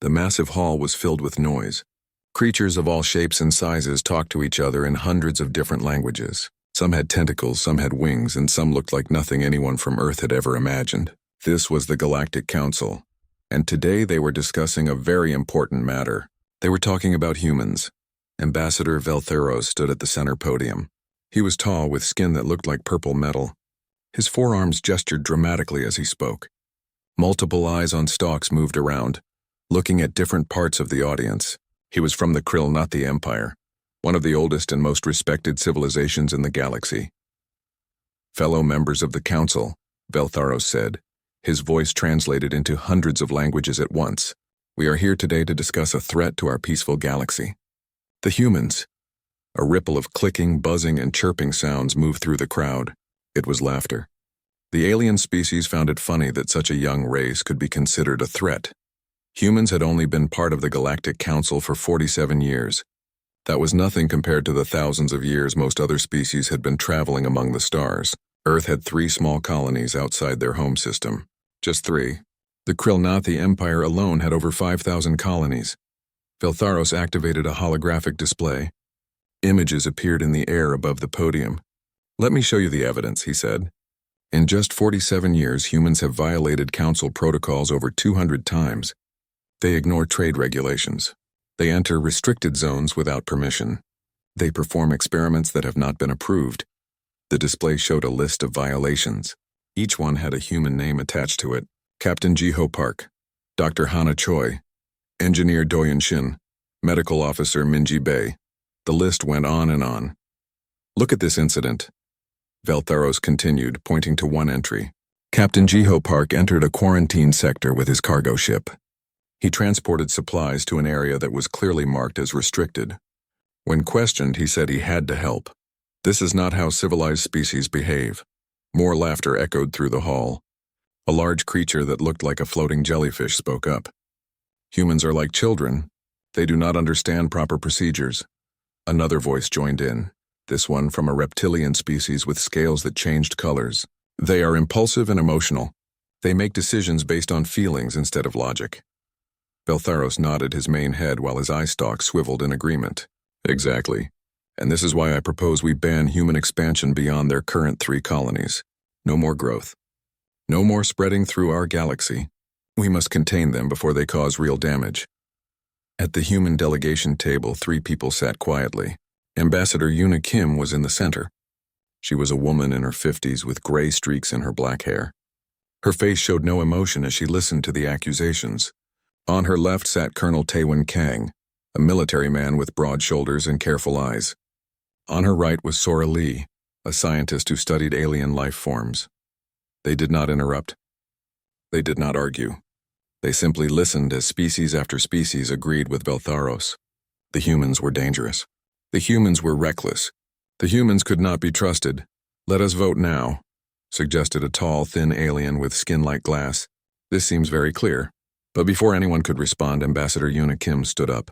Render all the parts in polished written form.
The massive hall was filled with noise. Creatures of all shapes and sizes talked to each other in hundreds of different languages. Some had tentacles, some had wings, and some looked like nothing anyone from Earth had ever imagined. This was the Galactic Council, and today they were discussing a very important matter. They were talking about humans. Ambassador Veltheros stood at the center podium. He was tall, with skin that looked like purple metal. His forearms gestured dramatically as he spoke. Multiple eyes on stalks moved around, looking at different parts of the audience. He was from the Krilnathi Empire, one of the oldest and most respected civilizations in the galaxy. Fellow members of the council, Veltheros said, his voice translated into hundreds of languages at once. We are here today to discuss a threat to our peaceful galaxy. The humans. A ripple of clicking, buzzing, and chirping sounds moved through the crowd. It was laughter. The alien species found it funny that such a young race could be considered a threat. Humans had only been part of the Galactic Council for 47 years. That was nothing compared to the thousands of years most other species had been traveling among the stars. Earth had 3 small colonies outside their home system. Just 3. The Krilnathi Empire alone had over 5,000 colonies. Veltheros activated a holographic display. Images appeared in the air above the podium. Let me show you the evidence, he said. In just 47 years, humans have violated council protocols over 200 times. They ignore trade regulations. They enter restricted zones without permission. They perform experiments that have not been approved. The display showed a list of violations. Each one had a human name attached to it. Captain Jiho Park, Dr. Hana Choi, Engineer Doyen Shin, Medical Officer Minji Bei. The list went on and on. Look at this incident. Veltheros continued, pointing to one entry. Captain Jiho Park entered a quarantine sector with his cargo ship. He transported supplies to an area that was clearly marked as restricted. When questioned, he said he had to help. This is not how civilized species behave. More laughter echoed through the hall. A large creature that looked like a floating jellyfish spoke up. Humans are like children. They do not understand proper procedures. Another voice joined in, this one from a reptilian species with scales that changed colors. They are impulsive and emotional. They make decisions based on feelings instead of logic. Veltheros nodded his mane head while his eye stalk swiveled in agreement. Exactly. And this is why I propose we ban human expansion beyond their current 3 colonies. No more growth. No more spreading through our galaxy. We must contain them before they cause real damage. At the human delegation table, 3 people sat quietly. Ambassador Yuna Kim was in the center. She was a woman in her 50s with gray streaks in her black hair. Her face showed no emotion as she listened to the accusations. On her left sat Colonel Taewon Kang, a military man with broad shoulders and careful eyes. On her right was Sora Lee, a scientist who studied alien life forms. They did not interrupt. They did not argue. They simply listened as species after species agreed with Veltheros. The humans were dangerous. The humans were reckless. The humans could not be trusted. Let us vote now, suggested a tall, thin alien with skin like glass. This seems very clear. But before anyone could respond, Ambassador Yuna Kim stood up.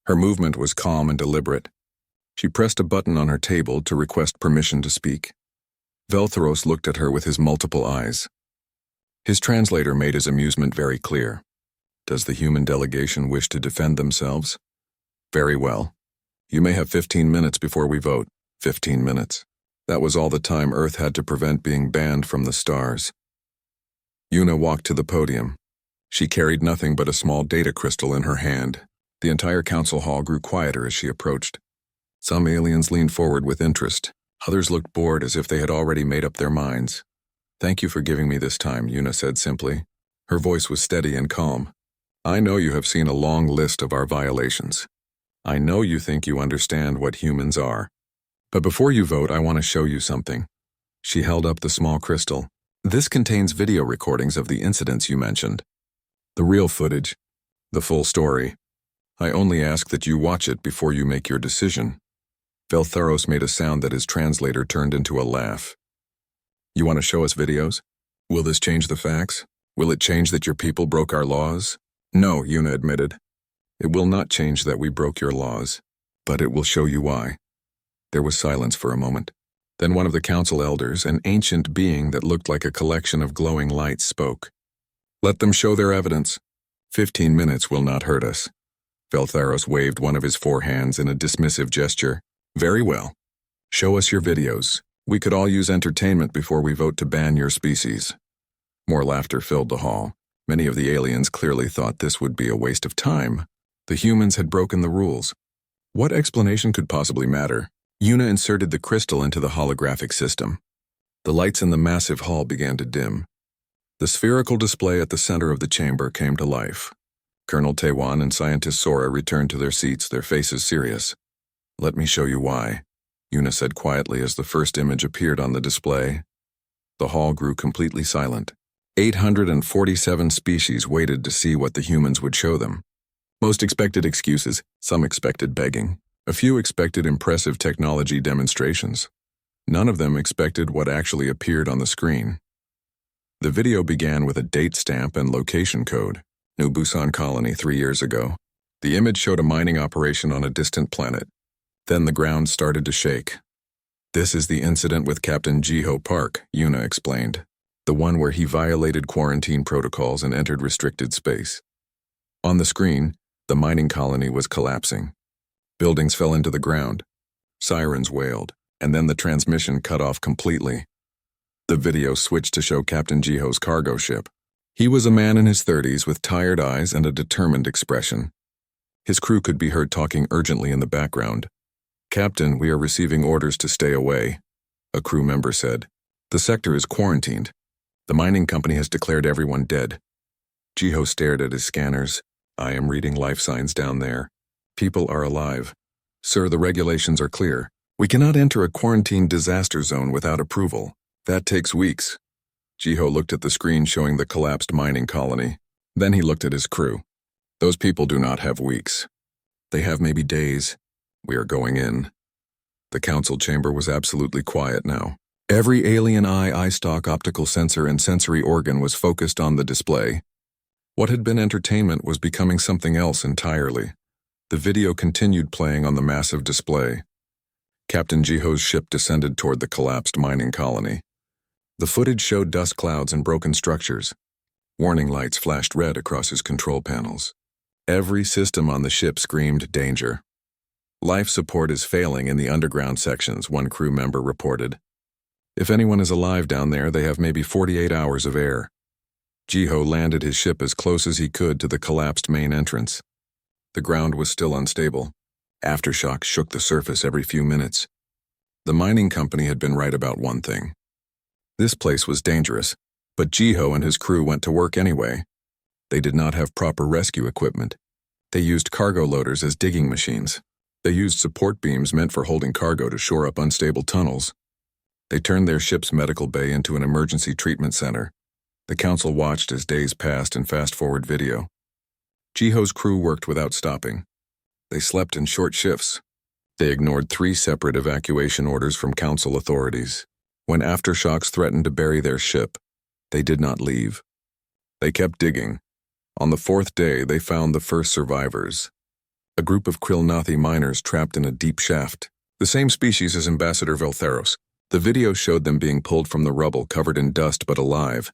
Her movement was calm and deliberate. She pressed a button on her table to request permission to speak. Veltheros looked at her with his multiple eyes. His translator made his amusement very clear. Does the human delegation wish to defend themselves? Very well. You may have 15 minutes before we vote. 15 minutes. That was all the time Earth had to prevent being banned from the stars. Yuna walked to the podium. She carried nothing but a small data crystal in her hand. The entire council hall grew quieter as she approached. Some aliens leaned forward with interest. Others looked bored as if they had already made up their minds. Thank you for giving me this time, Yuna said simply. Her voice was steady and calm. I know you have seen a long list of our violations. I know you think you understand what humans are. But before you vote, I want to show you something. She held up the small crystal. This contains video recordings of the incidents you mentioned. The real footage. The full story. I only ask that you watch it before you make your decision. Veltheros made a sound that his translator turned into a laugh. You want to show us videos? Will this change the facts? Will it change that your people broke our laws? No, Yuna admitted. It will not change that we broke your laws, but it will show you why. There was silence for a moment. Then one of the council elders, an ancient being that looked like a collection of glowing lights, spoke. Let them show their evidence. 15 minutes will not hurt us. Veltheros waved one of his four hands in a dismissive gesture. Very well. Show us your videos. We could all use entertainment before we vote to ban your species. More laughter filled the hall. Many of the aliens clearly thought this would be a waste of time. The humans had broken the rules. What explanation could possibly matter? Yuna inserted the crystal into the holographic system. The lights in the massive hall began to dim. The spherical display at the center of the chamber came to life. Colonel Taiwan and Scientist Sora returned to their seats, their faces serious. Let me show you why, Yuna said quietly as the first image appeared on the display. The hall grew completely silent. 847 species waited to see what the humans would show them. Most expected excuses, some expected begging. A few expected impressive technology demonstrations. None of them expected what actually appeared on the screen. The video began with a date stamp and location code. New Busan Colony 3 years ago. The image showed a mining operation on a distant planet. Then the ground started to shake. This is the incident with Captain Jiho Park, Yuna explained. The one where he violated quarantine protocols and entered restricted space. On the screen, the mining colony was collapsing. Buildings fell into the ground. Sirens wailed, and then the transmission cut off completely. The video switched to show Captain Jiho's cargo ship. He was a man in his 30s with tired eyes and a determined expression. His crew could be heard talking urgently in the background. Captain, we are receiving orders to stay away, a crew member said. The sector is quarantined. The mining company has declared everyone dead. Jiho stared at his scanners. I am reading life signs down there. People are alive. Sir, the regulations are clear. We cannot enter a quarantine disaster zone without approval. That takes weeks. Jiho looked at the screen showing the collapsed mining colony. Then he looked at his crew. Those people do not have weeks. They have maybe days. We are going in. The council chamber was absolutely quiet now. Every alien eye stalk optical sensor and sensory organ was focused on the display. What had been entertainment was becoming something else entirely. The video continued playing on the massive display. Captain Jiho's ship descended toward the collapsed mining colony. The footage showed dust clouds and broken structures. Warning lights flashed red across his control panels. Every system on the ship screamed danger. Life support is failing in the underground sections, one crew member reported. If anyone is alive down there, they have maybe 48 hours of air. Jiho landed his ship as close as he could to the collapsed main entrance. The ground was still unstable. Aftershocks shook the surface every few minutes. The mining company had been right about one thing. This place was dangerous, but Jiho and his crew went to work anyway. They did not have proper rescue equipment. They used cargo loaders as digging machines. They used support beams meant for holding cargo to shore up unstable tunnels. They turned their ship's medical bay into an emergency treatment center. The council watched as days passed in fast-forward video. Jiho's crew worked without stopping. They slept in short shifts. They ignored 3 separate evacuation orders from council authorities. When aftershocks threatened to bury their ship, they did not leave. They kept digging. On the 4th day, they found the first survivors. A group of Krilnathi miners trapped in a deep shaft. The same species as Ambassador Veltheros. The video showed them being pulled from the rubble, covered in dust but alive.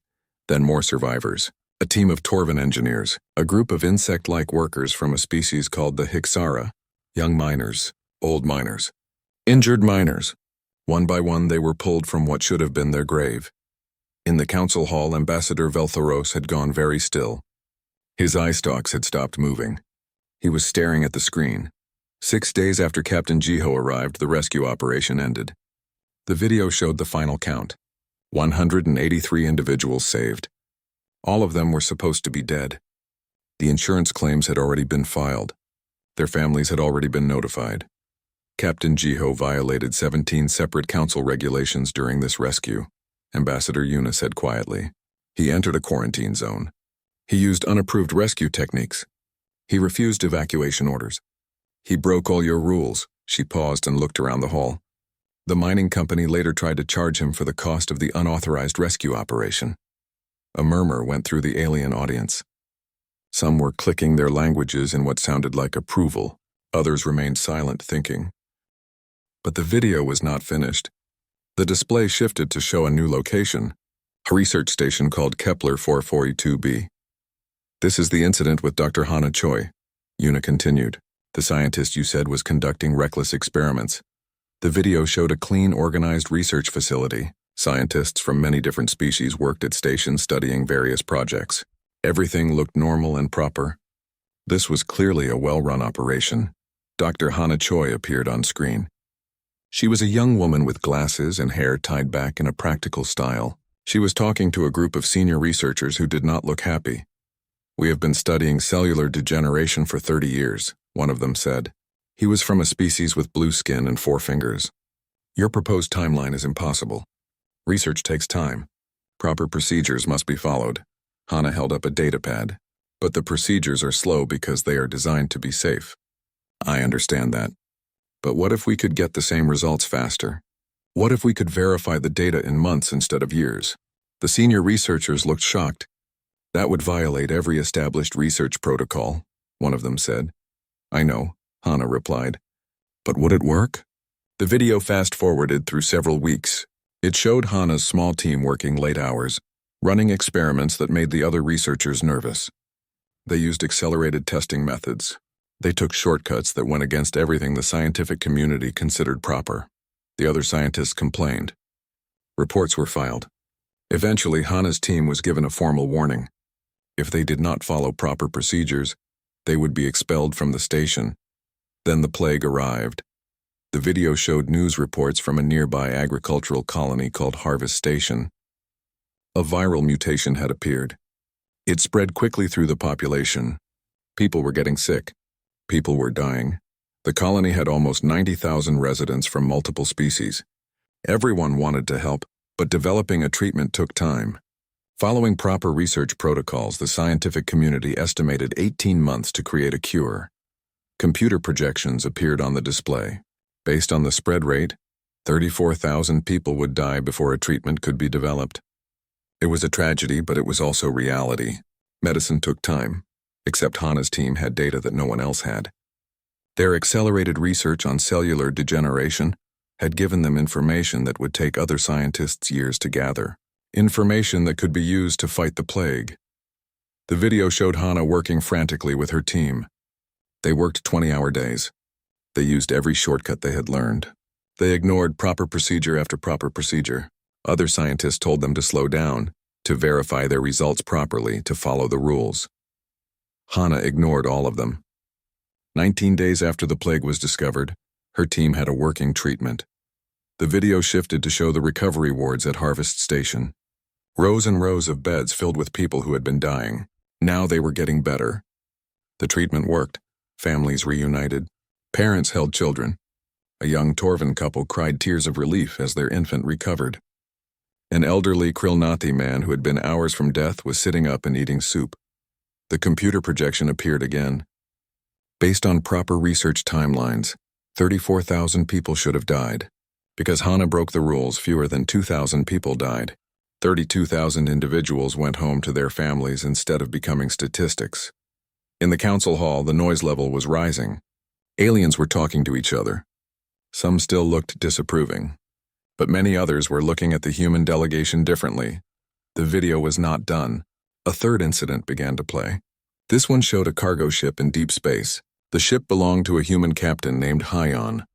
Then more survivors. A team of Torvan engineers. A group of insect-like workers from a species called the Hixara. Young miners. Old miners. Injured miners. One by one, they were pulled from what should have been their grave. In the council hall, Ambassador Veltheros had gone very still. His eye stalks had stopped moving. He was staring at the screen. 6 days after Captain Jiho arrived, the rescue operation ended. The video showed the final count. 183 individuals saved. All of them were supposed to be dead. The insurance claims had already been filed. Their families had already been notified. Captain Jiho violated 17 separate council regulations during this rescue, Ambassador Yuna said quietly. He entered a quarantine zone. He used unapproved rescue techniques. He refused evacuation orders. He broke all your rules. She paused and looked around the hall. The mining company later tried to charge him for the cost of the unauthorized rescue operation. A murmur went through the alien audience. Some were clicking their languages in what sounded like approval. Others remained silent, thinking. But the video was not finished. The display shifted to show a new location, a research station called Kepler 442b. This is the incident with Dr. Hana Choi. Yuna continued. The scientist you said was conducting reckless experiments. The video showed a clean, organized research facility. Scientists from many different species worked at stations studying various projects. Everything looked normal and proper. This was clearly a well-run operation. Dr. Hana Choi appeared on screen. She was a young woman with glasses and hair tied back in a practical style. She was talking to a group of senior researchers who did not look happy. We have been studying cellular degeneration for 30 years, one of them said. He was from a species with blue skin and 4 fingers. Your proposed timeline is impossible. Research takes time. Proper procedures must be followed. Hana held up a datapad. But the procedures are slow because they are designed to be safe. I understand that. But what if we could get the same results faster? What if we could verify the data in months instead of years? The senior researchers looked shocked. That would violate every established research protocol, one of them said. I know, Hana replied. But would it work? The video fast-forwarded through several weeks. It showed Hana's small team working late hours, running experiments that made the other researchers nervous. They used accelerated testing methods. They took shortcuts that went against everything the scientific community considered proper. The other scientists complained. Reports were filed. Eventually, Hana's team was given a formal warning. If they did not follow proper procedures, they would be expelled from the station. Then the plague arrived. The video showed news reports from a nearby agricultural colony called Harvest Station. A viral mutation had appeared. It spread quickly through the population. People were getting sick. People were dying. The colony had almost 90,000 residents from multiple species. Everyone wanted to help, but developing a treatment took time. Following proper research protocols, the scientific community estimated 18 months to create a cure. Computer projections appeared on the display. Based on the spread rate, 34,000 people would die before a treatment could be developed. It was a tragedy, but it was also reality. Medicine took time, except Hana's team had data that no one else had. Their accelerated research on cellular degeneration had given them information that would take other scientists years to gather, information that could be used to fight the plague. The video showed Hana working frantically with her team. They worked 20-hour days. They used every shortcut they had learned. They ignored proper procedure after proper procedure. Other scientists told them to slow down, to verify their results properly, to follow the rules. Hana ignored all of them. 19 days after the plague was discovered, her team had a working treatment. The video shifted to show the recovery wards at Harvest Station. Rows and rows of beds filled with people who had been dying. Now they were getting better. The treatment worked. Families reunited. Parents held children. A young Torvan couple cried tears of relief as their infant recovered. An elderly Krilnati man who had been hours from death was sitting up and eating soup. The computer projection appeared again. Based on proper research timelines, 34,000 people should have died. Because Hana broke the rules, fewer than 2,000 people died. 32,000 individuals went home to their families instead of becoming statistics. In the council hall, the noise level was rising. Aliens were talking to each other. Some still looked disapproving. But many others were looking at the human delegation differently. The video was not done. A third incident began to play. This one showed a cargo ship in deep space. The ship belonged to a human captain named Hyon.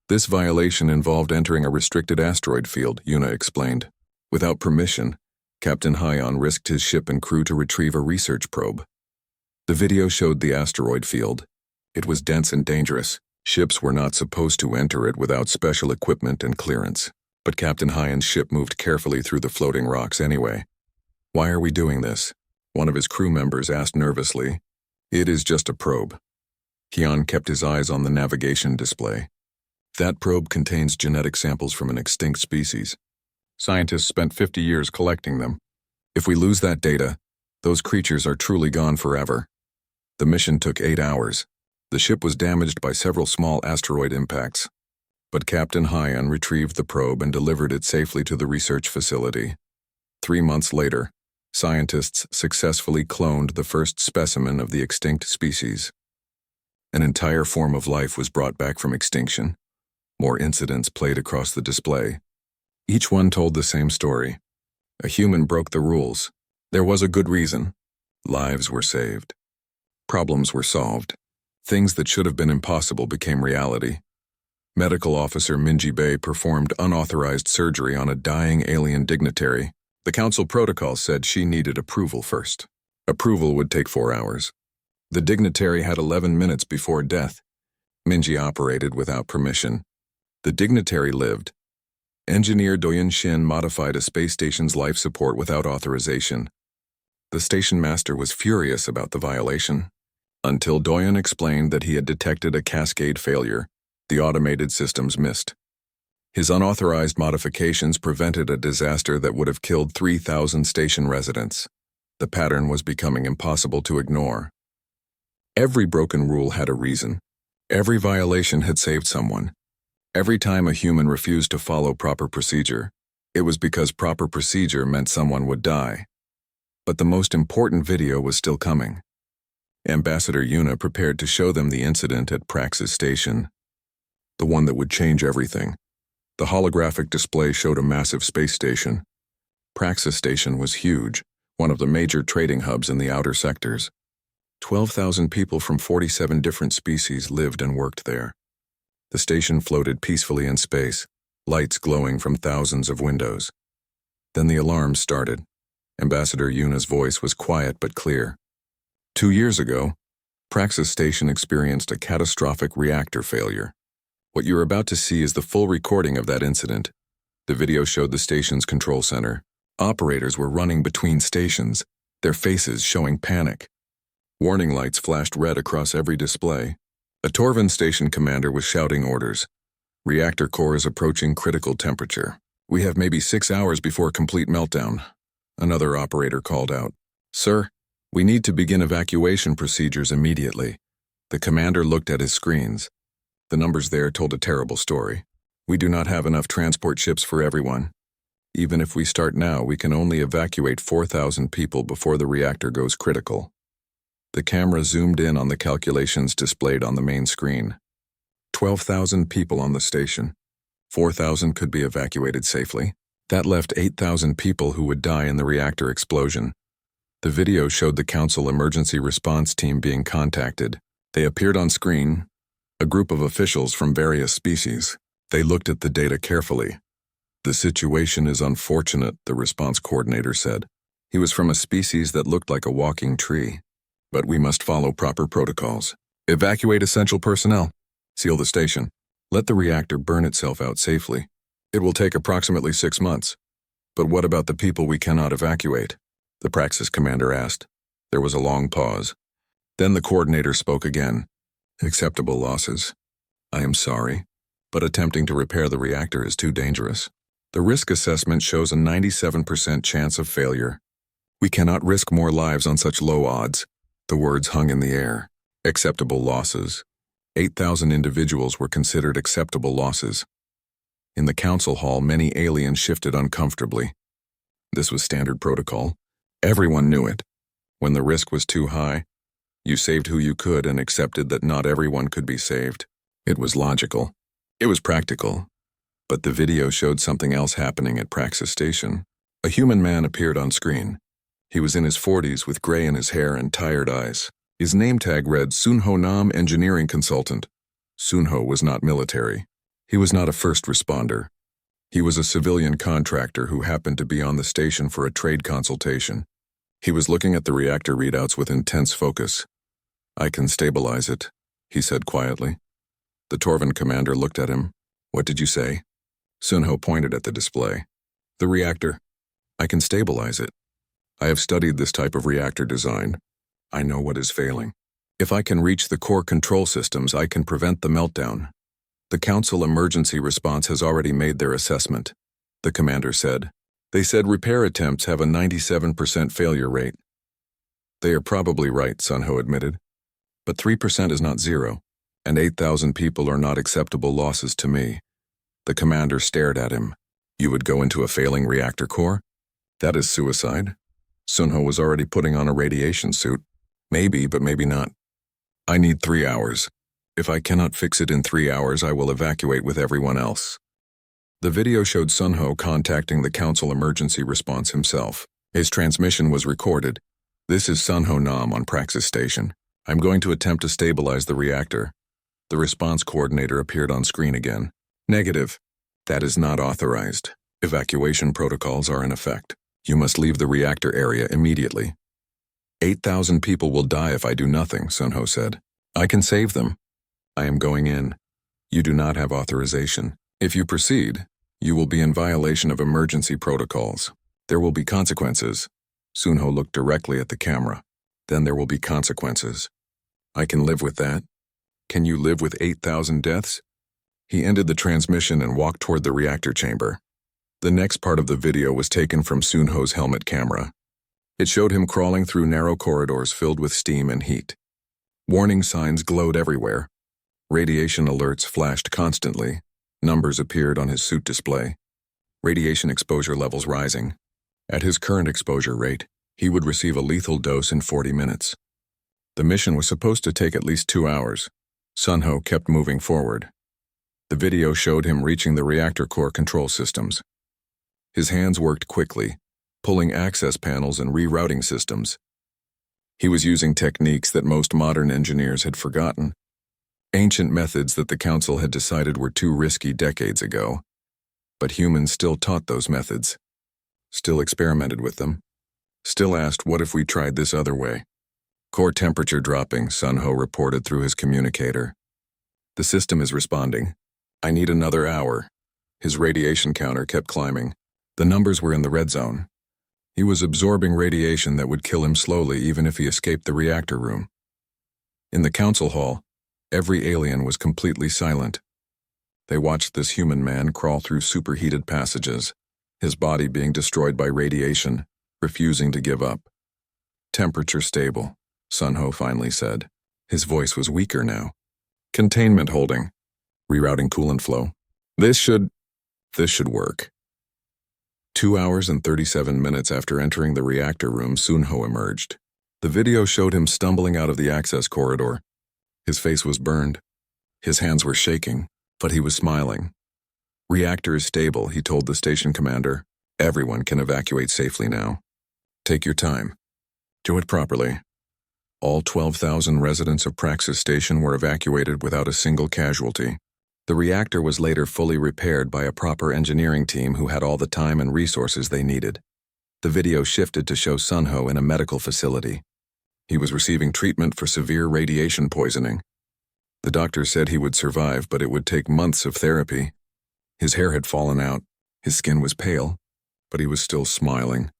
This violation involved entering a restricted asteroid field, Yuna explained. Without permission, Captain Hyon risked his ship and crew to retrieve a research probe. The video showed the asteroid field. It was dense and dangerous. Ships were not supposed to enter it without special equipment and clearance. But Captain Hyon's ship moved carefully through the floating rocks anyway. Why are we doing this? One of his crew members asked nervously. It is just a probe. Hyon kept his eyes on the navigation display. That probe contains genetic samples from an extinct species. Scientists spent 50 years collecting them. If we lose that data, those creatures are truly gone forever. The mission took 8 hours. The ship was damaged by several small asteroid impacts. But Captain Hyon retrieved the probe and delivered it safely to the research facility. 3 months later, scientists successfully cloned the first specimen of the extinct species. An entire form of life was brought back from extinction. More incidents played across the display. Each one told the same story. A human broke the rules. There was a good reason. Lives were saved. Problems were solved. Things that should have been impossible became reality. Medical officer Minji Bay performed unauthorized surgery on a dying alien dignitary. The council protocol said she needed approval first. Approval would take 4 hours. The dignitary had 11 minutes before death. Minji operated without permission. The dignitary lived. Engineer Doyen Shin modified a space station's life support without authorization. The station master was furious about the violation, until Doyen explained that he had detected a cascade failure. The automated systems missed. His unauthorized modifications prevented a disaster that would have killed 3,000 station residents. The pattern was becoming impossible to ignore. Every broken rule had a reason. Every violation had saved someone. Every time a human refused to follow proper procedure, it was because proper procedure meant someone would die. But the most important video was still coming. Ambassador Yuna prepared to show them the incident at Praxis Station. The one that would change everything. The holographic display showed a massive space station. Praxis Station was huge, one of the major trading hubs in the outer sectors. 12,000 people from 47 different species lived and worked there. The station floated peacefully in space, lights glowing from thousands of windows. Then the alarms started. Ambassador Yuna's voice was quiet but clear. 2 years ago, Praxis Station experienced a catastrophic reactor failure. What you're about to see is the full recording of that incident. The video showed the station's control center. Operators were running between stations, their faces showing panic. Warning lights flashed red across every display. A Torvin station commander was shouting orders. Reactor core is approaching critical temperature. We have maybe 6 hours before complete meltdown. Another operator called out. Sir, we need to begin evacuation procedures immediately. The commander looked at his screens. The numbers there told a terrible story. We do not have enough transport ships for everyone. Even if we start now, we can only evacuate 4,000 people before the reactor goes critical. The camera zoomed in on the calculations displayed on the main screen. 12,000 people on the station. 4,000 could be evacuated safely. That left 8,000 people who would die in the reactor explosion. The video showed the Council Emergency Response Team being contacted. They appeared on screen, a group of officials from various species. They looked at the data carefully. The situation is unfortunate, the response coordinator said. He was from a species that looked like a walking tree. But we must follow proper protocols. Evacuate essential personnel. Seal the station. Let the reactor burn itself out safely. It will take approximately 6 months. But what about the people we cannot evacuate? The Praxis commander asked. There was a long pause. Then the coordinator spoke again. Acceptable losses. I am sorry, but attempting to repair the reactor is too dangerous. The risk assessment shows a 97% chance of failure. We cannot risk more lives on such low odds. The words hung in the air. Acceptable losses. 8,000 individuals were considered acceptable losses. In the council hall, many aliens shifted uncomfortably. This was standard protocol. Everyone knew it. When the risk was too high, you saved who you could and accepted that not everyone could be saved. It was logical. It was practical. But the video showed something else happening at Praxis Station. A human man appeared on screen. He was in his 40s with gray in his hair and tired eyes. His name tag read Sunho Nam Engineering Consultant. Sunho was not military. He was not a first responder. He was a civilian contractor who happened to be on the station for a trade consultation. He was looking at the reactor readouts with intense focus. I can stabilize it, he said quietly. The Torvin commander looked at him. What did you say? Sunho pointed at the display. The reactor. I can stabilize it. I have studied this type of reactor design. I know what is failing. If I can reach the core control systems, I can prevent the meltdown. The Council Emergency Response has already made their assessment, the commander said. They said repair attempts have a 97% failure rate. They are probably right, Sunho admitted. But 3% is not zero, and 8,000 people are not acceptable losses to me. The commander stared at him. You would go into a failing reactor core? That is suicide. Sunho was already putting on a radiation suit. Maybe, but maybe not. I need 3 hours. If I cannot fix it in 3 hours, I will evacuate with everyone else. The video showed Sunho contacting the Council Emergency Response himself. His transmission was recorded. This is Sunho Nam on Praxis Station. I'm going to attempt to stabilize the reactor. The response coordinator appeared on screen again. Negative. That is not authorized. Evacuation protocols are in effect. You must leave the reactor area immediately. 8,000 people will die if I do nothing, Sunho said. I can save them. I am going in. You do not have authorization. If you proceed, you will be in violation of emergency protocols. There will be consequences. Sunho looked directly at the camera. Then there will be consequences. I can live with that. Can you live with 8,000 deaths? He ended the transmission and walked toward the reactor chamber. The next part of the video was taken from Sunho's helmet camera. It showed him crawling through narrow corridors filled with steam and heat. Warning signs glowed everywhere. Radiation alerts flashed constantly. Numbers appeared on his suit display. Radiation exposure levels rising. At his current exposure rate, he would receive a lethal dose in 40 minutes. The mission was supposed to take at least 2 hours. Sunho kept moving forward. The video showed him reaching the reactor core control systems. His hands worked quickly, pulling access panels and rerouting systems. He was using techniques that most modern engineers had forgotten. Ancient methods that the Council had decided were too risky decades ago. But humans still taught those methods. Still experimented with them. Still asked, what if we tried this other way? Core temperature dropping, Sunho reported through his communicator. The system is responding. I need another hour. His radiation counter kept climbing. The numbers were in the red zone. He was absorbing radiation that would kill him slowly even if he escaped the reactor room. In the council hall, every alien was completely silent. They watched this human man crawl through superheated passages, his body being destroyed by radiation, refusing to give up. Temperature stable, Sunho finally said. His voice was weaker now. Containment holding. Rerouting coolant flow. This should work. 2 hours and 37 minutes after entering the reactor room, Sunho emerged. The video showed him stumbling out of the access corridor. His face was burned. His hands were shaking, but he was smiling. Reactor is stable, he told the station commander. Everyone can evacuate safely now. Take your time. Do it properly. All 12,000 residents of Praxis Station were evacuated without a single casualty. The reactor was later fully repaired by a proper engineering team who had all the time and resources they needed. The video shifted to show Sunho in a medical facility. He was receiving treatment for severe radiation poisoning. The doctor said he would survive, but it would take months of therapy. His hair had fallen out. His skin was pale, but he was still smiling.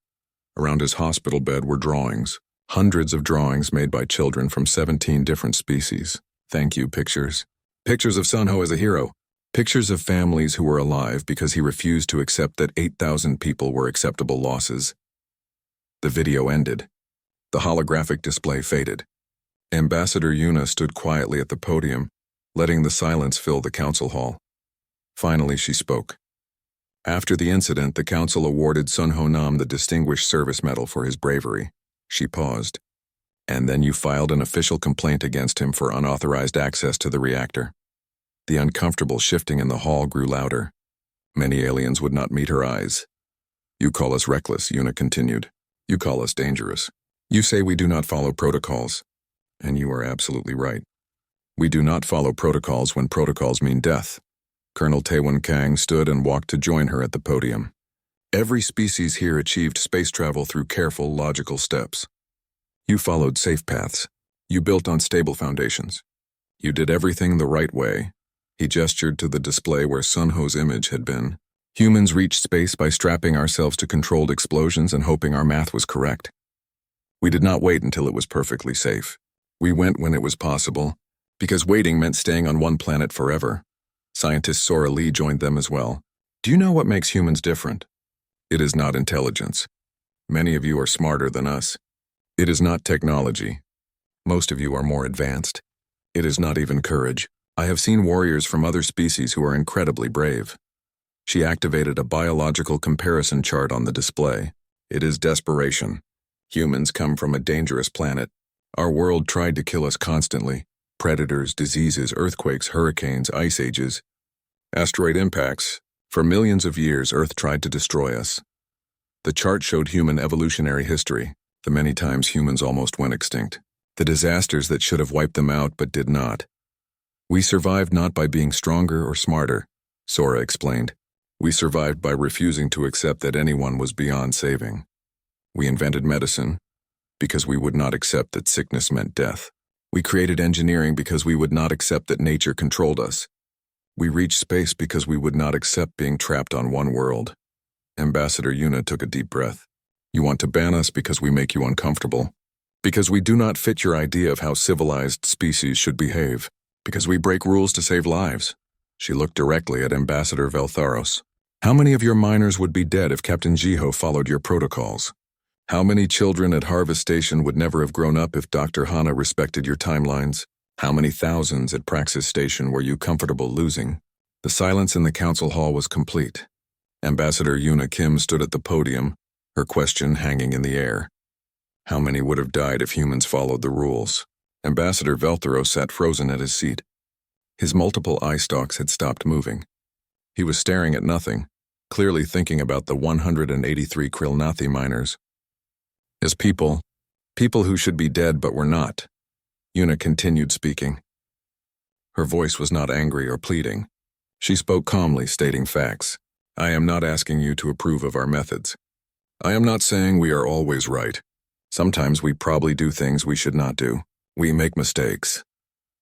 Around his hospital bed were drawings. Hundreds of drawings made by children from 17 different species. Thank you, pictures. Pictures of Sunho as a hero. Pictures of families who were alive because he refused to accept that 8,000 people were acceptable losses. The video ended. The holographic display faded. Ambassador Yuna stood quietly at the podium, letting the silence fill the council hall. Finally, she spoke. After the incident, the council awarded Sunho Nam the Distinguished Service Medal for his bravery. She paused. And then you filed an official complaint against him for unauthorized access to the reactor. The uncomfortable shifting in the hall grew louder. Many aliens would not meet her eyes. You call us reckless, Yuna continued. You call us dangerous. You say we do not follow protocols. And you are absolutely right. We do not follow protocols when protocols mean death. Colonel Taewon Kang stood and walked to join her at the podium. Every species here achieved space travel through careful, logical steps. You followed safe paths. You built on stable foundations. You did everything the right way. He gestured to the display where Sunho's image had been. Humans reached space by strapping ourselves to controlled explosions and hoping our math was correct. We did not wait until it was perfectly safe. We went when it was possible, because waiting meant staying on one planet forever. Scientist Sora Lee joined them as well. Do you know what makes humans different? It is not intelligence. Many of you are smarter than us. It is not technology. Most of you are more advanced. It is not even courage. I have seen warriors from other species who are incredibly brave. She activated a biological comparison chart on the display. It is desperation. Humans come from a dangerous planet. Our world tried to kill us constantly. Predators, diseases, earthquakes, hurricanes, ice ages. Asteroid impacts. For millions of years, Earth tried to destroy us. The chart showed human evolutionary history. The many times humans almost went extinct. The disasters that should have wiped them out but did not. We survived not by being stronger or smarter, Sora explained. We survived by refusing to accept that anyone was beyond saving. We invented medicine because we would not accept that sickness meant death. We created engineering because we would not accept that nature controlled us. We reached space because we would not accept being trapped on one world. Ambassador Yuna took a deep breath. You want to ban us because we make you uncomfortable. Because we do not fit your idea of how civilized species should behave. Because we break rules to save lives. She looked directly at Ambassador Veltharos. How many of your miners would be dead if Captain Jiho followed your protocols? How many children at Harvest Station would never have grown up if Dr. Hana respected your timelines? How many thousands at Praxis Station were you comfortable losing? The silence in the council hall was complete. Ambassador Yuna Kim stood at the podium, her question hanging in the air. How many would have died if humans followed the rules? Ambassador Veltharos sat frozen at his seat. His multiple eye stalks had stopped moving. He was staring at nothing, clearly thinking about the 183 Krilnathi miners. As people who should be dead but were not, Yuna continued speaking. Her voice was not angry or pleading. She spoke calmly, stating facts. I am not asking you to approve of our methods. I am not saying we are always right. Sometimes we probably do things we should not do. We make mistakes.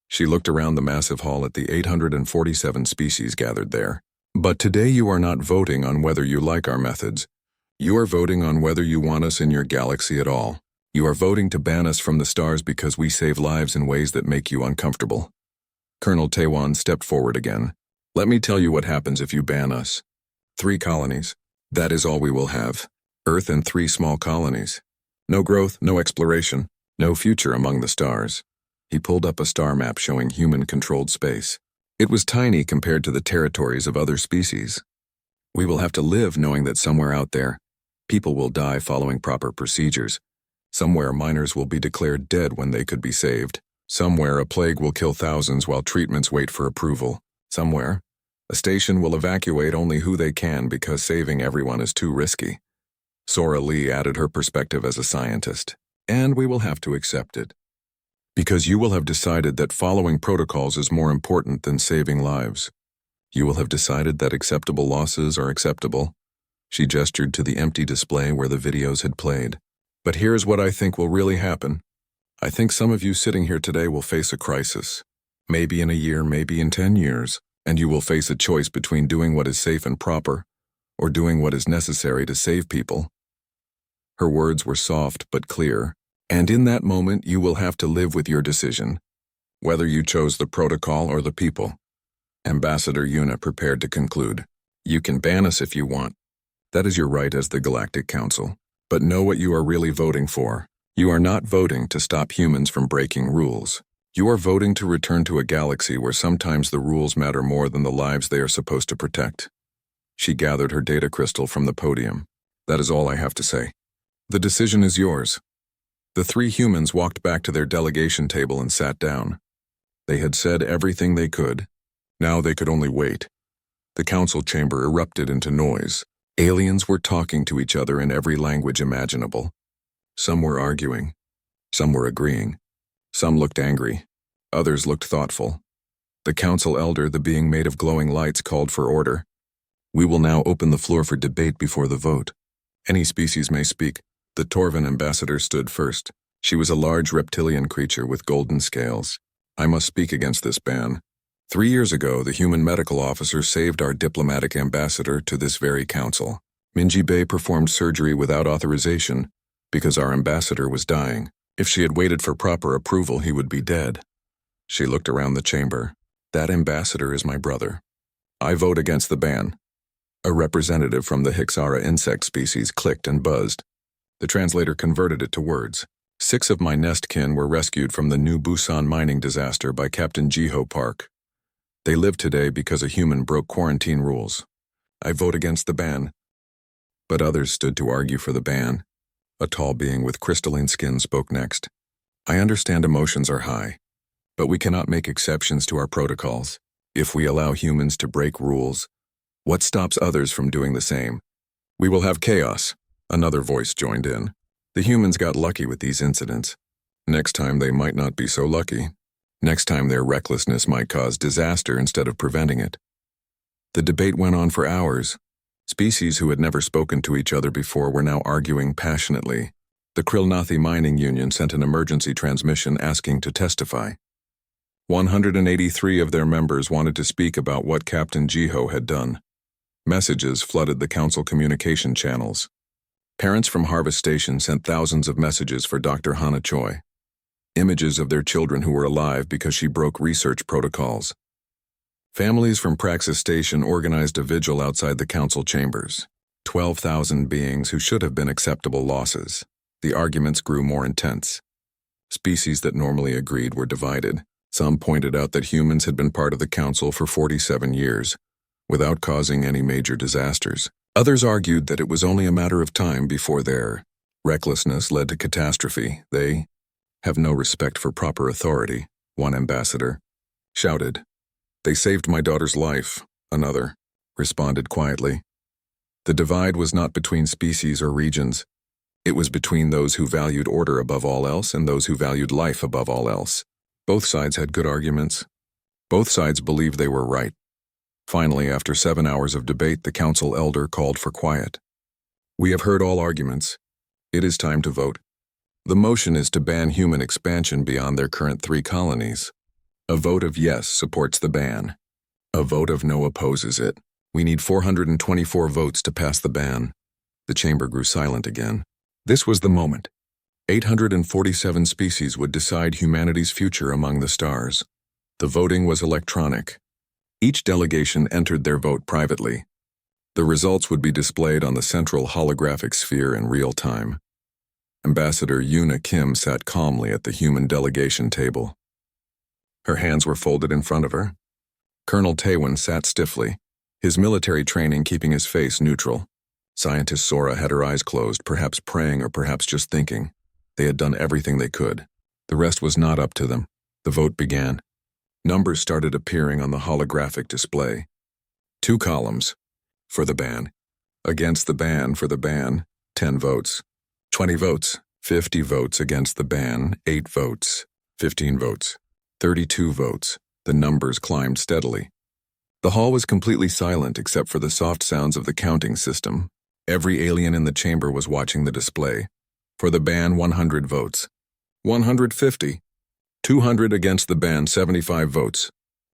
She looked around the massive hall at the 847 species gathered there. But today you are not voting on whether you like our methods. You are voting on whether you want us in your galaxy at all. You are voting to ban us from the stars because we save lives in ways that make you uncomfortable. Colonel Taewon stepped forward again. Let me tell you what happens if you ban us. 3 colonies. That is all we will have. Earth and 3 small colonies. No growth, no exploration, no future among the stars. He pulled up a star map showing human-controlled space. It was tiny compared to the territories of other species. We will have to live knowing that somewhere out there, people will die following proper procedures. Somewhere miners will be declared dead when they could be saved. Somewhere a plague will kill thousands while treatments wait for approval. Somewhere, a station will evacuate only who they can because saving everyone is too risky. Sora Lee added her perspective as a scientist, and we will have to accept it. Because you will have decided that following protocols is more important than saving lives. You will have decided that acceptable losses are acceptable. She gestured to the empty display where the videos had played. But here's what I think will really happen. I think some of you sitting here today will face a crisis. Maybe in a year, maybe in 10 years, and you will face a choice between doing what is safe and proper, or doing what is necessary to save people. Her words were soft but clear, and in that moment you will have to live with your decision, whether you chose the protocol or the people. Ambassador Yuna prepared to conclude. You can ban us if you want. That is your right as the Galactic Council. But know what you are really voting for. You are not voting to stop humans from breaking rules. You are voting to return to a galaxy where sometimes the rules matter more than the lives they are supposed to protect. She gathered her data crystal from the podium. That is all I have to say. The decision is yours. The 3 humans walked back to their delegation table and sat down. They had said everything they could. Now they could only wait. The council chamber erupted into noise. Aliens were talking to each other in every language imaginable. Some were arguing. Some were agreeing. Some looked angry. Others looked thoughtful. The council elder, the being made of glowing lights, called for order. We will now open the floor for debate before the vote. Any species may speak. The Torvan ambassador stood first. She was a large reptilian creature with golden scales. I must speak against this ban. 3 years ago, the human medical officer saved our diplomatic ambassador to this very council. Minji Bay performed surgery without authorization because our ambassador was dying. If she had waited for proper approval, he would be dead. She looked around the chamber. That ambassador is my brother. I vote against the ban. A representative from the Hixara insect species clicked and buzzed. The translator converted it to words. 6 of my nest kin were rescued from the New Busan mining disaster by Captain Jiho Park. They live today because a human broke quarantine rules. I vote against the ban. But others stood to argue for the ban. A tall being with crystalline skin spoke next. I understand emotions are high, but we cannot make exceptions to our protocols. If we allow humans to break rules, what stops others from doing the same? We will have chaos. Another voice joined in. The humans got lucky with these incidents. Next time they might not be so lucky. Next time their recklessness might cause disaster instead of preventing it. The debate went on for hours. Species who had never spoken to each other before were now arguing passionately. The Krilnathi Mining Union sent an emergency transmission asking to testify. 183 of their members wanted to speak about what Captain Jiho had done. Messages flooded the council communication channels. Parents from Harvest Station sent thousands of messages for Dr. Hana Choi. Images of their children who were alive because she broke research protocols. Families from Praxis Station organized a vigil outside the council chambers. 12,000 beings who should have been acceptable losses. The arguments grew more intense. Species that normally agreed were divided. Some pointed out that humans had been part of the council for 47 years, without causing any major disasters. Others argued that it was only a matter of time before their recklessness led to catastrophe. They have no respect for proper authority, one ambassador shouted. They saved my daughter's life, another responded quietly. The divide was not between species or regions. It was between those who valued order above all else and those who valued life above all else. Both sides had good arguments. Both sides believed they were right. Finally, after 7 hours of debate, the council elder called for quiet. We have heard all arguments. It is time to vote. The motion is to ban human expansion beyond their current 3 colonies. A vote of yes supports the ban. A vote of no opposes it. We need 424 votes to pass the ban. The chamber grew silent again. This was the moment. 847 species would decide humanity's future among the stars. The voting was electronic. Each delegation entered their vote privately. The results would be displayed on the central holographic sphere in real time. Ambassador Yuna Kim sat calmly at the human delegation table. Her hands were folded in front of her. Colonel Taewon sat stiffly, his military training keeping his face neutral. Scientist Sora had her eyes closed, perhaps praying or perhaps just thinking. They had done everything they could. The rest was not up to them. The vote began. Numbers started appearing on the holographic display. 2 columns. For the ban. Against the ban for the ban, 10 votes. 20 votes. 50 votes against the ban, 8 votes. 15 votes. 32 votes. The numbers climbed steadily. The hall was completely silent except for the soft sounds of the counting system. Every alien in the chamber was watching the display. For the ban, 100 votes. 150. 200 against the ban, 75 votes.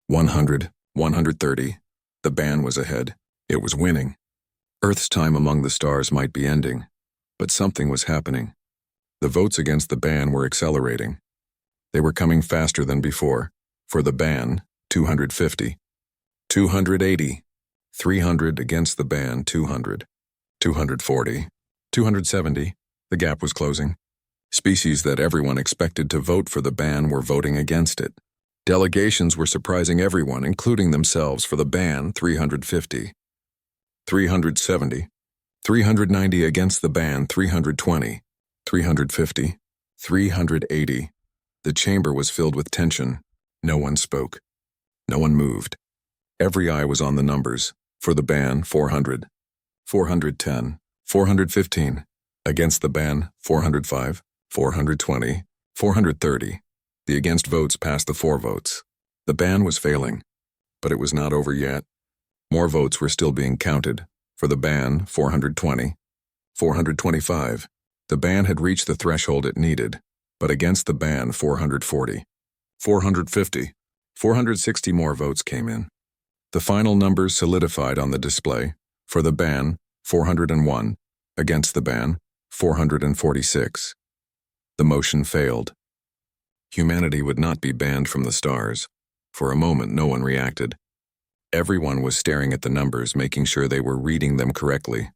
100, 130. The ban was ahead. It was winning. Earth's time among the stars might be ending, but something was happening. The votes against the ban were accelerating. They were coming faster than before. For the ban, 250. 280. 300 against the ban, 200. 240. 270. The gap was closing. Species that everyone expected to vote for the ban were voting against it. Delegations were surprising everyone, including themselves, for the ban, 350. 370. 390 against the ban, 320. 350. 380. The chamber was filled with tension. No one spoke. No one moved. Every eye was on the numbers. For the ban, 400. 410. 415. Against the ban, 405. 420. 430. The against votes passed the for votes. The ban was failing, but it was not over yet. More votes were still being counted. For the ban, 420. 425. The ban had reached the threshold it needed, but against the ban, 440. 450. 460 more votes came in. The final numbers solidified on the display. For the ban, 401. Against the ban, 446. The motion failed. Humanity would not be banned from the stars. For a moment, no one reacted. Everyone was staring at the numbers, making sure they were reading them correctly.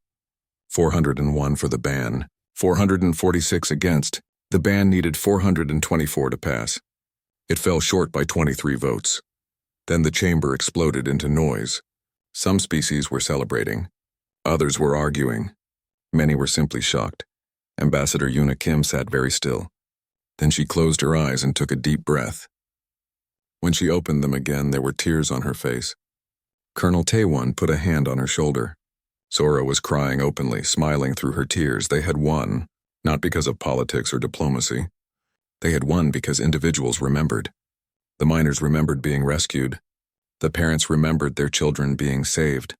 401 for the ban, 446 against. The ban needed 424 to pass. It fell short by 23 votes. Then the chamber exploded into noise. Some species were celebrating. Others were arguing. Many were simply shocked. Ambassador Yuna Kim sat very still. Then she closed her eyes and took a deep breath. When she opened them again, there were tears on her face. Colonel Taewon put a hand on her shoulder. Sora was crying openly, smiling through her tears. They had won. Not because of politics or diplomacy. They had won because individuals remembered. The miners remembered being rescued. The parents remembered their children being saved.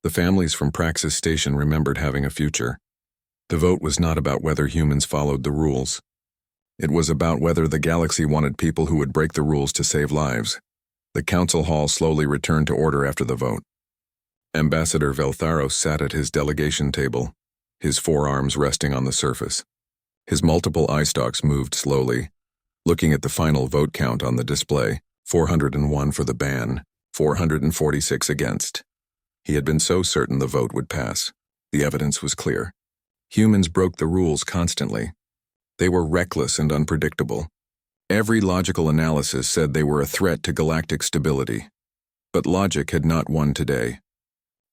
The families from Praxis Station remembered having a future. The vote was not about whether humans followed the rules. It was about whether the galaxy wanted people who would break the rules to save lives. The council hall slowly returned to order after the vote. Ambassador Veltharos sat at his delegation table, his forearms resting on the surface. His multiple eye stalks moved slowly, looking at the final vote count on the display: 401 for the ban, 446 against. He had been so certain the vote would pass. The evidence was clear. Humans broke the rules constantly. They were reckless and unpredictable. Every logical analysis said they were a threat to galactic stability. But logic had not won today.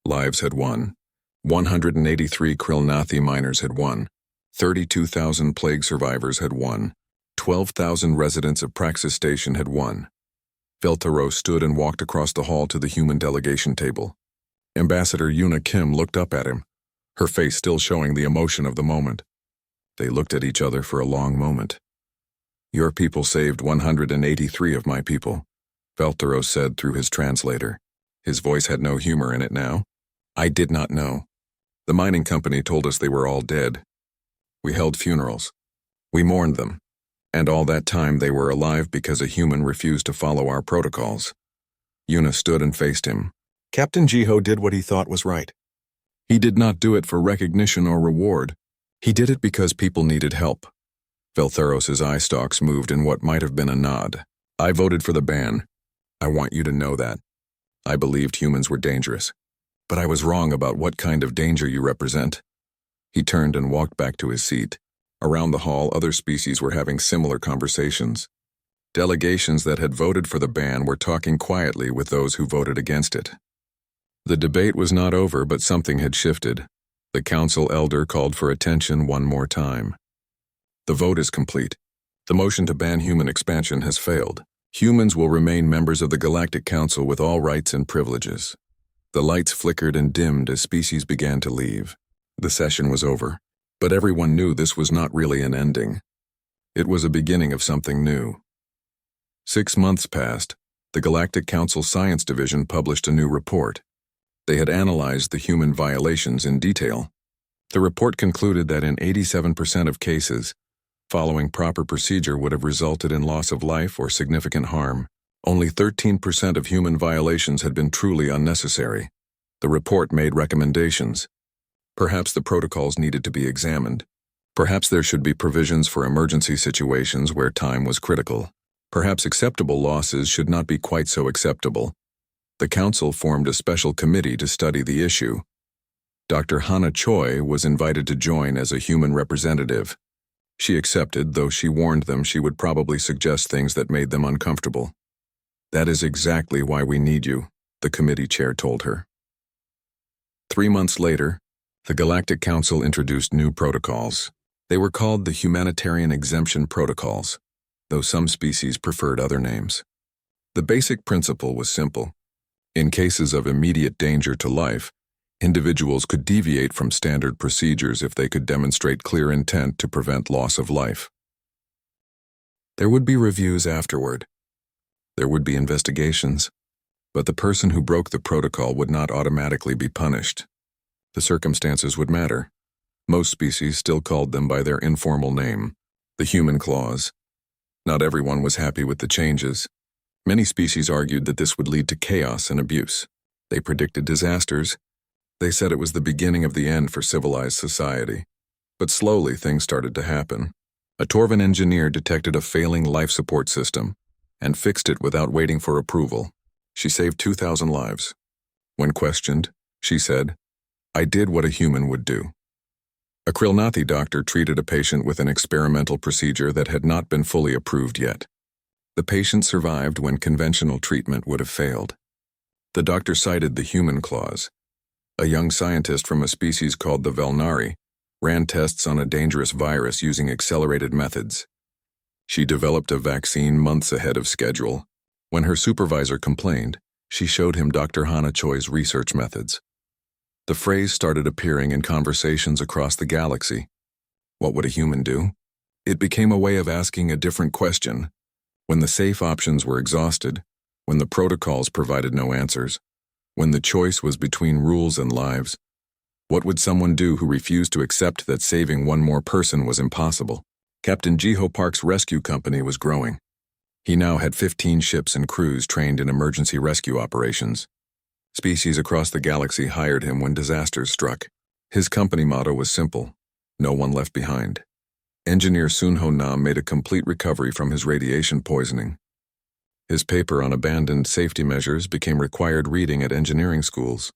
Lives had won. 183 Krilnathi miners had won. 32,000 plague survivors had won. 12,000 residents of Praxis Station had won. Veltharos stood and walked across the hall to the human delegation table. Ambassador Yuna Kim looked up at him, her face still showing the emotion of the moment. They looked at each other for a long moment. "Your people saved 183 of my people," Veltharos said through his translator. His voice had no humor in it now. "I did not know. The mining company told us they were all dead. We held funerals. We mourned them. And all that time they were alive because a human refused to follow our protocols." Yuna stood and faced him. Captain Jiho did what he thought was right. He did not do it for recognition or reward. He did it because people needed help. Veltharos's eye stalks moved in what might have been a nod. "I voted for the ban. I want you to know that. I believed humans were dangerous. But I was wrong about what kind of danger you represent." He turned and walked back to his seat. Around the hall, other species were having similar conversations. Delegations that had voted for the ban were talking quietly with those who voted against it. The debate was not over, but something had shifted. The council elder called for attention one more time. "The vote is complete. The motion to ban human expansion has failed. Humans will remain members of the Galactic Council with all rights and privileges." The lights flickered and dimmed as species began to leave. The session was over, but everyone knew this was not really an ending. It was a beginning of something new. 6 months passed. The Galactic Council Science Division published a new report. They had analyzed the human violations in detail. The report concluded that in 87% of cases, following proper procedure would have resulted in loss of life or significant harm. Only 13% of human violations had been truly unnecessary. The report made recommendations. Perhaps the protocols needed to be examined. Perhaps there should be provisions for emergency situations where time was critical. Perhaps acceptable losses should not be quite so acceptable. The council formed a special committee to study the issue. Dr. Hana Choi was invited to join as a human representative. She accepted, though she warned them she would probably suggest things that made them uncomfortable. "That is exactly why we need you," the committee chair told her. 3 months later, the Galactic Council introduced new protocols. They were called the Humanitarian Exemption Protocols, though some species preferred other names. The basic principle was simple. In cases of immediate danger to life, individuals could deviate from standard procedures if they could demonstrate clear intent to prevent loss of life. There would be reviews afterward. There would be investigations, but the person who broke the protocol would not automatically be punished. The circumstances would matter. Most species still called them by their informal name, the human clause. Not everyone was happy with the changes. Many species argued that this would lead to chaos and abuse. They predicted disasters. They said it was the beginning of the end for civilized society. But slowly things started to happen. A Torvan engineer detected a failing life support system and fixed it without waiting for approval. She saved 2,000 lives. When questioned, she said, "I did what a human would do." A Krilnathi doctor treated a patient with an experimental procedure that had not been fully approved yet. The patient survived when conventional treatment would have failed. The doctor cited the human clause. A young scientist from a species called the Velnari ran tests on a dangerous virus using accelerated methods. She developed a vaccine months ahead of schedule. When her supervisor complained, she showed him Dr. Hana Choi's research methods. The phrase started appearing in conversations across the galaxy. What would a human do? It became a way of asking a different question. When the safe options were exhausted, when the protocols provided no answers, when the choice was between rules and lives, what would someone do who refused to accept that saving one more person was impossible? Captain Jiho Park's rescue company was growing. He now had 15 ships and crews trained in emergency rescue operations. Species across the galaxy hired him when disasters struck. His company motto was simple: no one left behind. Engineer Sunho Nam made a complete recovery from his radiation poisoning. His paper on abandoned safety measures became required reading at engineering schools.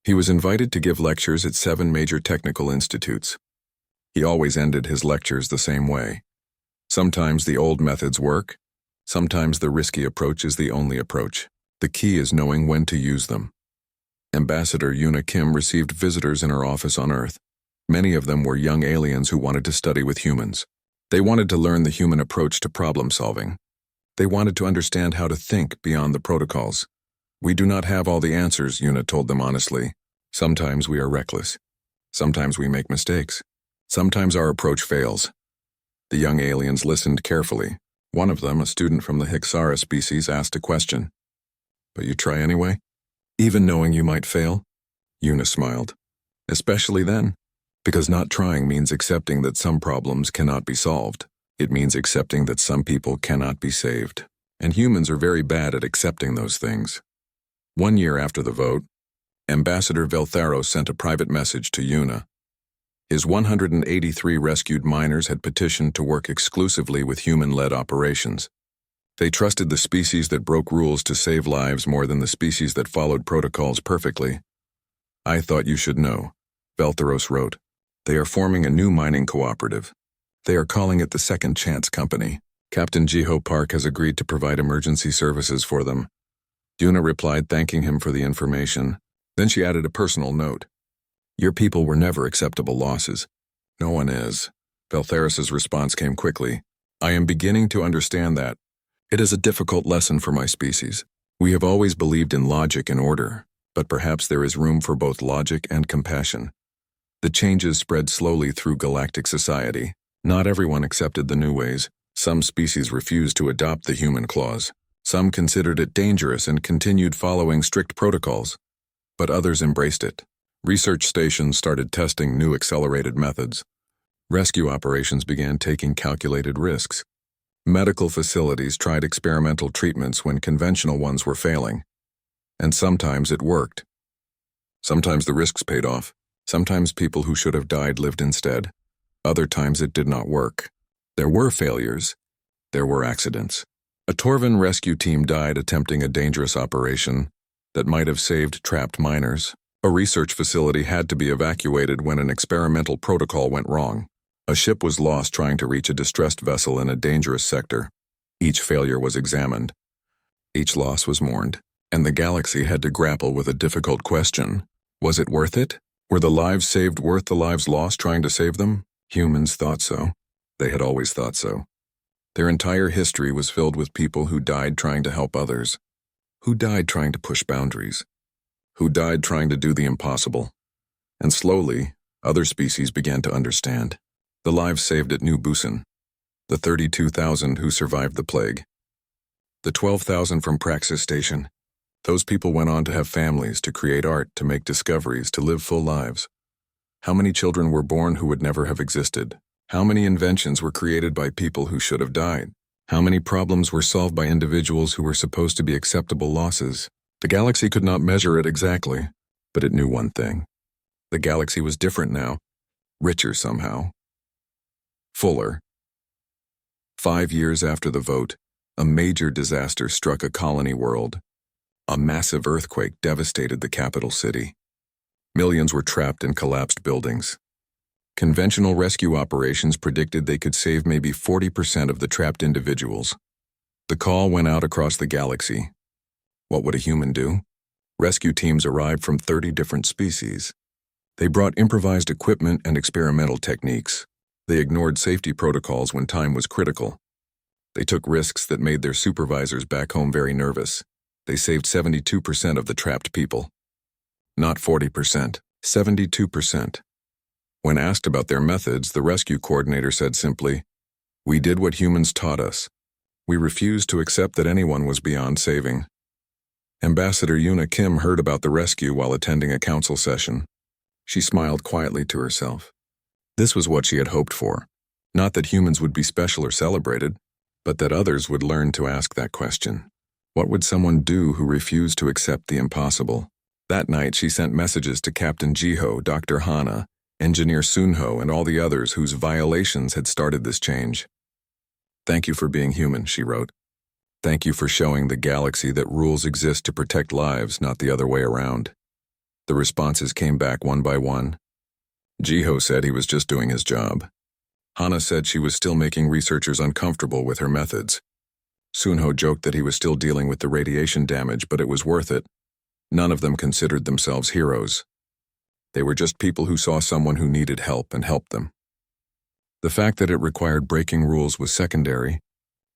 He was invited to give lectures at 7 major technical institutes. He always ended his lectures the same way. Sometimes the old methods work. Sometimes the risky approach is the only approach. The key is knowing when to use them. Ambassador Yuna Kim received visitors in her office on Earth. Many of them were young aliens who wanted to study with humans. They wanted to learn the human approach to problem solving. They wanted to understand how to think beyond the protocols. We do not have all the answers, Yuna told them honestly. Sometimes we are reckless. Sometimes we make mistakes. Sometimes our approach fails. The young aliens listened carefully. One of them, a student from the Hixara species, asked a question. But you try anyway? Even knowing you might fail? Yuna smiled. Especially then. Because not trying means accepting that some problems cannot be solved. It means accepting that some people cannot be saved. And humans are very bad at accepting those things. 1 year after the vote, Ambassador Veltharo sent a private message to Yuna. His 183 rescued miners had petitioned to work exclusively with human-led operations. They trusted the species that broke rules to save lives more than the species that followed protocols perfectly. I thought you should know, Veltharos wrote. They are forming a new mining cooperative. They are calling it the Second Chance Company. Captain Jiho Park has agreed to provide emergency services for them. Yuna replied, thanking him for the information. Then she added a personal note. Your people were never acceptable losses. No one is. Veltharos's response came quickly. I am beginning to understand that. It is a difficult lesson for my species. We have always believed in logic and order, but perhaps there is room for both logic and compassion. The changes spread slowly through galactic society. Not everyone accepted the new ways. Some species refused to adopt the human clause. Some considered it dangerous and continued following strict protocols. But others embraced it. Research stations started testing new accelerated methods. Rescue operations began taking calculated risks. Medical facilities tried experimental treatments when conventional ones were failing. And sometimes it worked. Sometimes the risks paid off. Sometimes people who should have died lived instead. Other times it did not work. There were failures. There were accidents. A Torvan rescue team died attempting a dangerous operation that might have saved trapped miners. A research facility had to be evacuated when an experimental protocol went wrong. A ship was lost trying to reach a distressed vessel in a dangerous sector. Each failure was examined. Each loss was mourned. And the galaxy had to grapple with a difficult question. Was it worth it? Were the lives saved worth the lives lost trying to save them? Humans thought so. They had always thought so. Their entire history was filled with people who died trying to help others. Who died trying to push boundaries. Who died trying to do the impossible. And slowly, other species began to understand. The lives saved at New Busan. The 32,000 who survived the plague. The 12,000 from Praxis Station. Those people went on to have families, to create art, to make discoveries, to live full lives. How many children were born who would never have existed? How many inventions were created by people who should have died? How many problems were solved by individuals who were supposed to be acceptable losses? The galaxy could not measure it exactly, but it knew one thing. The galaxy was different now, richer somehow, fuller. 5 years after the vote, a major disaster struck a colony world. A massive earthquake devastated the capital city. Millions were trapped in collapsed buildings. Conventional rescue operations predicted they could save maybe 40% of the trapped individuals. The call went out across the galaxy. What would a human do? Rescue teams arrived from 30 different species. They brought improvised equipment and experimental techniques. They ignored safety protocols when time was critical. They took risks that made their supervisors back home very nervous. They saved 72% of the trapped people. Not 40%, 72%. When asked about their methods, the rescue coordinator said simply, "We did what humans taught us. We refused to accept that anyone was beyond saving." Ambassador Yuna Kim heard about the rescue while attending a council session. She smiled quietly to herself. This was what she had hoped for. Not that humans would be special or celebrated, but that others would learn to ask that question. What would someone do who refused to accept the impossible? That night, she sent messages to Captain Jiho, Dr. Hana, Engineer Sunho, and all the others whose violations had started this change. "Thank you for being human," she wrote. "Thank you for showing the galaxy that rules exist to protect lives, not the other way around." The responses came back one by one. Jiho said he was just doing his job. Hana said she was still making researchers uncomfortable with her methods. Sunho joked that he was still dealing with the radiation damage, but it was worth it. None of them considered themselves heroes. They were just people who saw someone who needed help and helped them. The fact that it required breaking rules was secondary.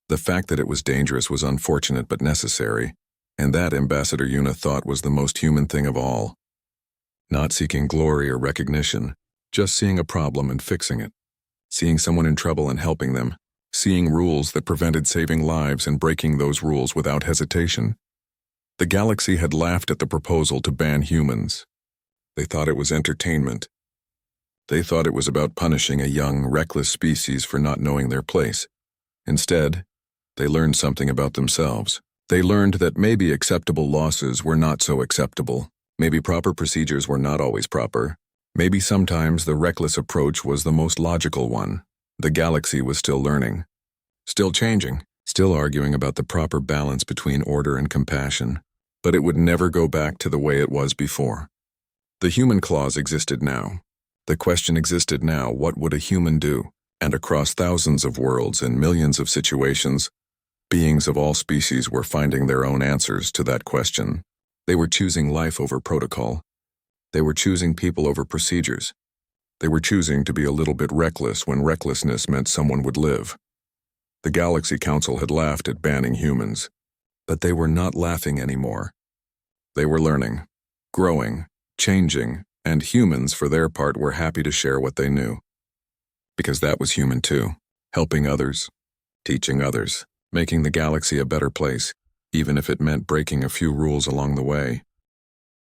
The fact that it was dangerous was unfortunate but necessary, and that Ambassador Yuna thought was the most human thing of all. Not seeking glory or recognition, just seeing a problem and fixing it. Seeing someone in trouble and helping them. Seeing rules that prevented saving lives and breaking those rules without hesitation. The galaxy had laughed at the proposal to ban humans. They thought it was entertainment. They thought it was about punishing a young, reckless species for not knowing their place. Instead, they learned something about themselves. They learned that maybe acceptable losses were not so acceptable. Maybe proper procedures were not always proper. Maybe sometimes the reckless approach was the most logical one. The galaxy was still learning. Still changing. Still arguing about the proper balance between order and compassion. But it would never go back to the way it was before. The human clause existed now. The question existed now, what would a human do? And across thousands of worlds and millions of situations, beings of all species were finding their own answers to that question. They were choosing life over protocol. They were choosing people over procedures. They were choosing to be a little bit reckless when recklessness meant someone would live. The Galaxy Council had laughed at banning humans, but they were not laughing anymore. They were learning, growing, changing, and humans, for their part, were happy to share what they knew. Because that was human too, helping others, teaching others, making the galaxy a better place, even if it meant breaking a few rules along the way.